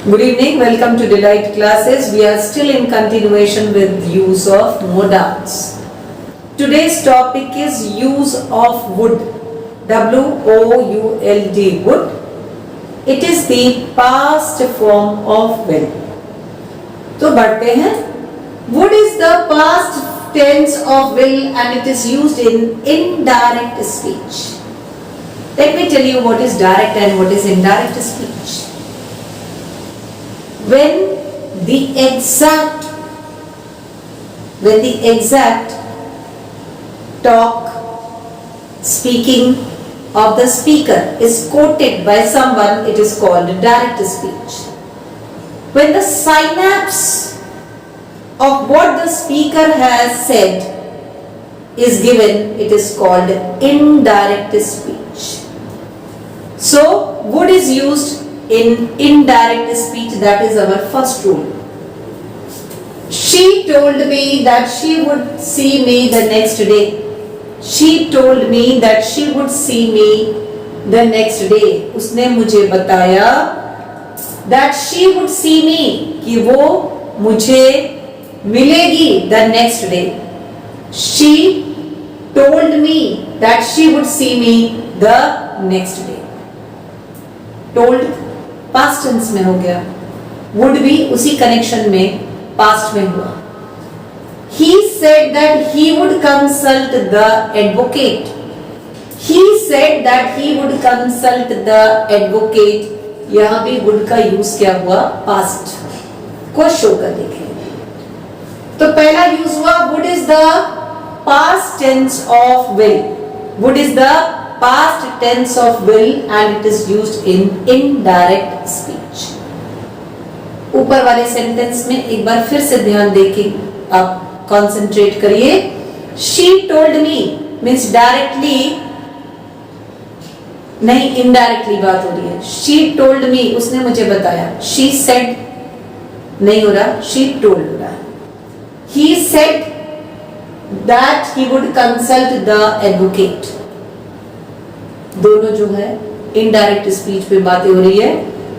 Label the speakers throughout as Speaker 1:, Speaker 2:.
Speaker 1: Good evening, welcome to Delight classes. We are still in continuation with use of modals. Today's topic is use of wood. W-O-U-L-D, wood. It is the past form of will. तो बढ़ते हैं. Wood is the past tense of will and it is used in indirect speech. Let me tell you what is direct and what is indirect speech. When the exact talk, speaking of the speaker is quoted by someone, it is called direct speech. When the synapse of what the speaker has said is given, it is called indirect speech. So, would is used in indirect speech, that is our first rule. She told me that she would see me the next day. She told me that she would see me the next day. उसने मुझे बताया that she would see me, कि वो मुझे मिलेगी the next day. She told me that she would see me the next day. Told past tense में हो गया, वुड भी उसी कनेक्शन में पास्ट में हुआ. He said that he would consult the advocate. He said that he would consult the advocate. यहाँ भी would का यूज क्या हुआ, पास्ट को शो करने के लिए. तो पहला यूज हुआ would is the past tense of will. Would is the past tense of will and it is used in indirect speech. ऊपर वाले सेंटेंस में एक बार फिर से ध्यान देके आप कंसंट्रेट करिए. She told me means directly नहीं, इनडायरेक्टली बात हो रही है. She told me, उसने मुझे बताया. She said नहीं हो रहा, she told हो रहा. He said that he would consult the advocate. दोनों जो है इनडायरेक्ट स्पीच पे बातें हो रही है,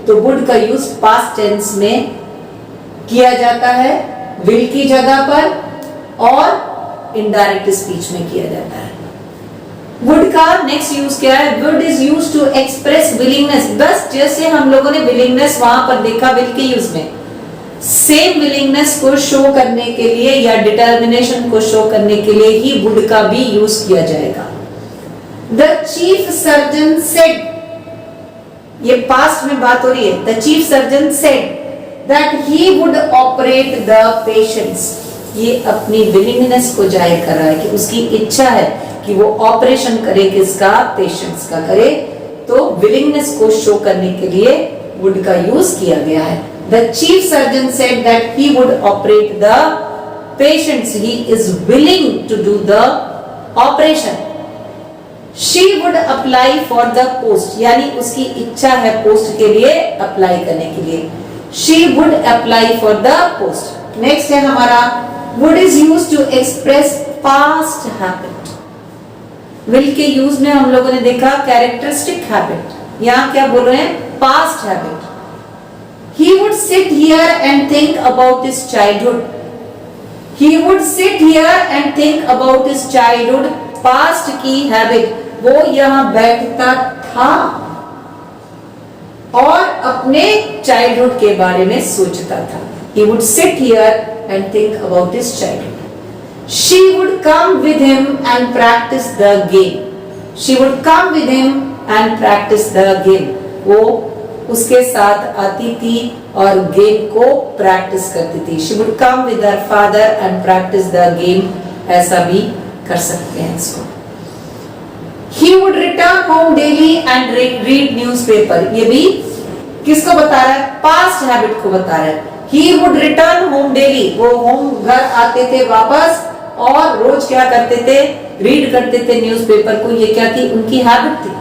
Speaker 1: तो वुड का यूज पास्ट टेंस में किया जाता है विल की जगह पर और इनडायरेक्ट स्पीच में किया जाता है. वुड का नेक्स्ट यूज क्या है? Would is use to express willingness. बस जैसे हम लोगों ने विलिंगनेस वहां पर देखा विल के यूज में, सेम विलिंगनेस को शो करने के लिए या डिटर्मिनेशन को शो करने के लिए ही वुड का भी यूज किया जाएगा. The chief surgeon said, ये पास्ट में बात हो रही है. The chief surgeon said that he would operate the patients. ये अपनी willingness को जाहिर कर रहा है कि उसकी इच्छा है कि वो ऑपरेशन करे, किसका? पेशेंट्स का करे. तो willingness को शो करने के लिए would का यूज किया गया है. The chief surgeon said that he would operate the patients. He is willing to do the operation. She would apply for the post, यानी उसकी इच्छा है पोस्ट के लिए अप्लाई करने के लिए. She would apply for the post. Next है हमारा would is used to express past habit. will के यूज में हम लोगों ने देखा characteristic habit. यहाँ क्या बोल रहे हैं? past habit. He would sit here and think about his childhood. He would sit here and think about his childhood. past की habit, वो यहां बैठता था और अपने चाइल्डहुड के बारे में सोचता था. He would sit here and think about his childhood. She would come with him and practice the game. She would come with him and practice the game. वो उसके साथ आती थी और गेम को प्रैक्टिस करती थी. She would come with her father and practice the game. ऐसा भी कर सकते हैं इसको. He would return home daily and read newspaper. ये भी किसको बता रहा है? Past habit को बता रहा है. He would return home daily. वो होम घर आते थे वापस और रोज क्या करते थे? रीड करते थे न्यूज़पेपर को. ये क्या थी? उनकी हैबिट थी.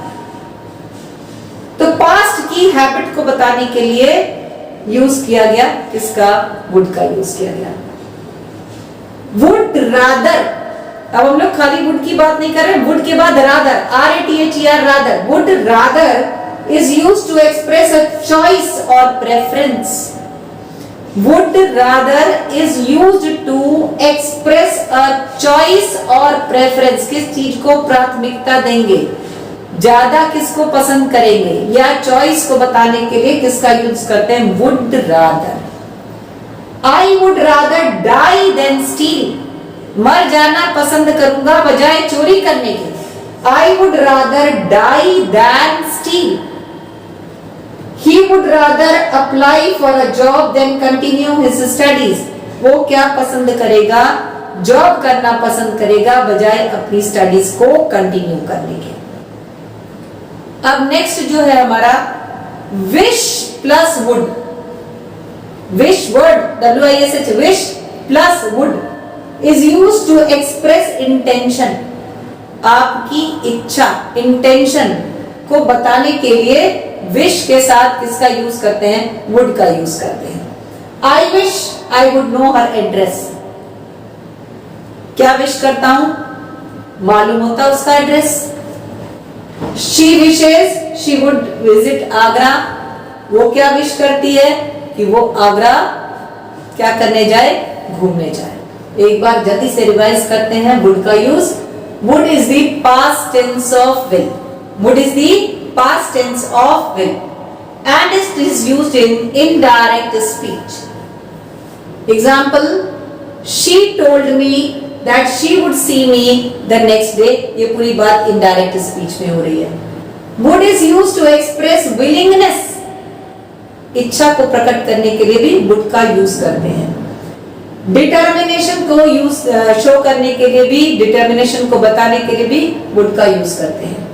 Speaker 1: तो पास्ट की हैबिट को बताने के लिए यूज किया गया किसका? वुड का यूज किया गया. Would rather, अब हम लोग खाली वुड की बात नहीं कर रहे. वुड के बाद rather, RATHER, rather. Would rather is used to express a choice or preference. Would rather is used to express a choice or preference. किस चीज को प्राथमिकता देंगे, ज्यादा किसको पसंद करेंगे, या चॉइस को बताने के लिए किसका यूज करते हैं, would rather. I would rather die than steal. मर जाना पसंद करूंगा बजाय चोरी करने के. I would rather die than steal. He would rather apply for a job than continue his studies. वो क्या पसंद करेगा, जॉब करना पसंद करेगा बजाय अपनी स्टडीज को कंटिन्यू करने के. अब नेक्स्ट जो है हमारा wish plus would. Wish word WISH, wish plus would is used to express intention. आपकी इच्छा, इंटेंशन को बताने के लिए विश के साथ किसका यूज करते हैं, वुड का यूज करते हैं. I wish I would know her address. क्या विश करता हूं, मालूम होता उसका address. She wishes she would visit Agra. वो क्या विश करती है कि वो आगरा क्या करने जाए, घूमने जाए. एक बार जल्दी से रिवाइज करते हैं वुड का use. Would is the past tense of will. Would is the past tense of will and it is used in indirect speech. Example, she told me that she would see me the next day. ये पूरी बात indirect speech में हो रही है. Would is used to express willingness. इच्छा को प्रकट करने के लिए भी would का यूज करते हैं. डिटर्मिनेशन को यूज शो करने के लिए भी, डिटर्मिनेशन को बताने के लिए भी would का यूज करते हैं.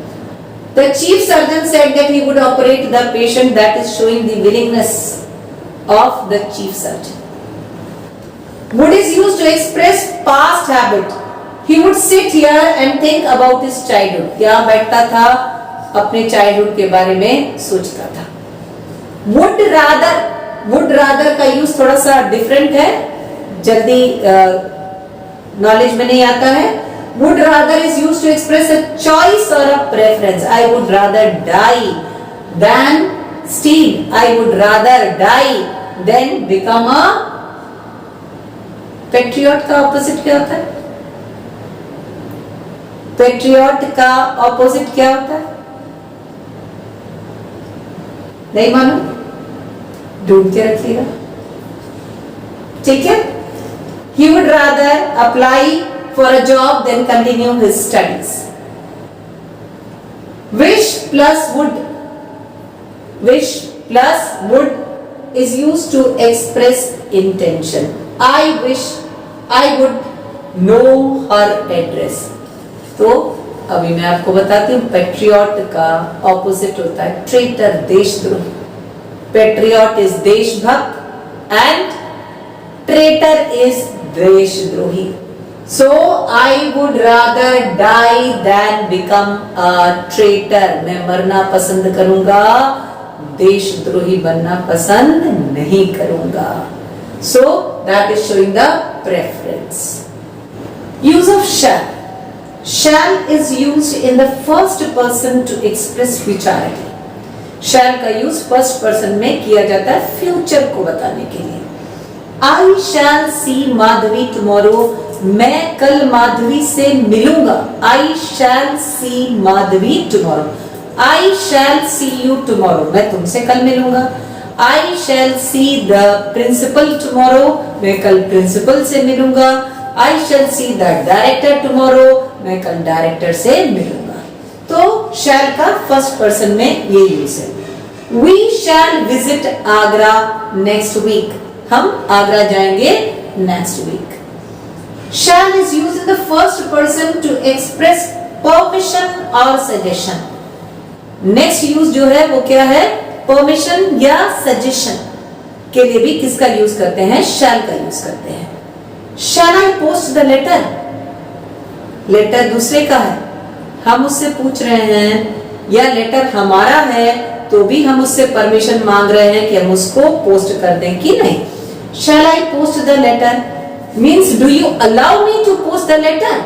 Speaker 1: The chief surgeon said that he would operate the patient. That is showing the willingness of the chief surgeon. Would is used to express past habit. He would sit here and think about his childhood. यहाँ बैठता था, अपने childhood के बारे में सोचता था. Would rather का यूज थोड़ा सा डिफरेंट है, जल्दी नॉलेज में नहीं आता है. Would rather is used to express a choice or a preference. I would rather die than steal. I would rather die than become a patriot. का opposite क्या होता है, patriot का opposite क्या होता है, नहीं मालूम, ढूंढ के रखिएगा. ठीक है. He would rather apply for a job than continue his studies. Wish plus would. Wish plus would is used to express intention. I wish I would know her address. तो अभी मैं आपको बताती हूँ, पेट्रियट का ऑपोजिट होता है traitor, देशद्रोही. पेट्रियट इज देशभक्त एंड ट्रेटर इज देशद्रोही. So I would rather die than become a traitor. मैं मरना पसंद करूंगा, देशद्रोही बनना पसंद नहीं करूंगा. So that is showing the preference. Use of shall. Shall is used in the first person to express futurity. Shall का use first person में किया जाता है future को बताने के लिए. I shall see Madhavi tomorrow. मैं कल माधवी से मिलूंगा. I shall see Madhavi tomorrow. I shall see you tomorrow. मैं तुमसे कल मिलूंगा. I shall see the principal tomorrow. मैं कल प्रिंसिपल से मिलूंगा. I shall see the director tomorrow. मैं कल डायरेक्टर से मिलूंगा. तो shall का फर्स्ट पर्सन में ये यूज है. We shall visit Agra next week. हम आगरा जाएंगे next week. Shall is used in the first person to express permission or suggestion. Next use जो है वो क्या है, permission या suggestion के लिए भी किसका यूज करते हैं, shall का यूज करते हैं. Shall I post the letter? Letter दूसरे का है, हम उससे पूछ रहे हैं, या लेटर हमारा है तो भी हम उससे परमिशन मांग रहे हैं कि हम उसको पोस्ट कर दें कि नहीं. Shall I post the letter? Means do you allow me to post the letter?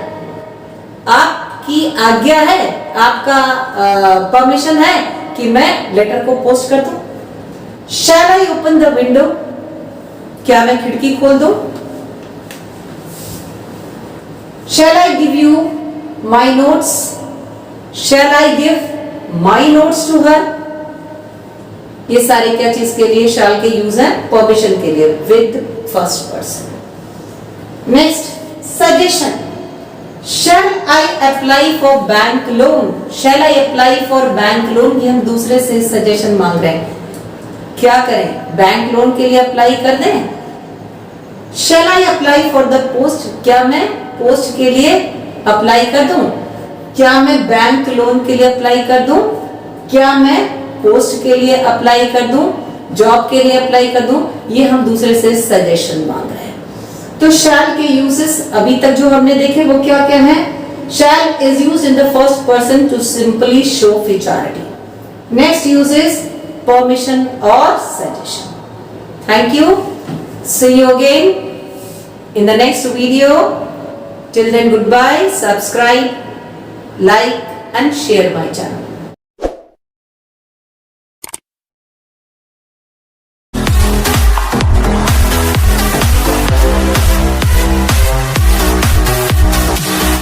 Speaker 1: आपकी आज्ञा है, आपका परमिशन है कि मैं लेटर को पोस्ट कर दूं? Shall I open the window, क्या मैं खिड़की खोल दूं? Shall I give you my notes, shall I give my notes to her? ये सारे क्या चीज के लिए शैल के यूज हैं? परमिशन के लिए, with first person. Next, suggestion. Shall I apply for bank loan? Shall I apply for bank loan? ये हम दूसरे से सजेशन मांग रहे हैं, क्या करें? बैंक लोन के लिए अप्लाई कर दें? Shall I apply for the post? क्या मैं पोस्ट के लिए अप्लाई कर दूं? क्या मैं बैंक लोन के लिए अप्लाई कर दूं? क्या मैं पोस्ट के लिए अप्लाई कर दूं? जॉब के लिए अप्लाई कर दूं? ये हम दूसरे से सजेशन मांग रहे हैं। तो शैल के यूजेस अभी तक जो हमने देखे वो क्या क्या है? Shall is used in the first person to simply show futurity. Next use is permission और suggestion. Thank you, see you again in the next video. Till then, goodbye, subscribe, like and share my channel.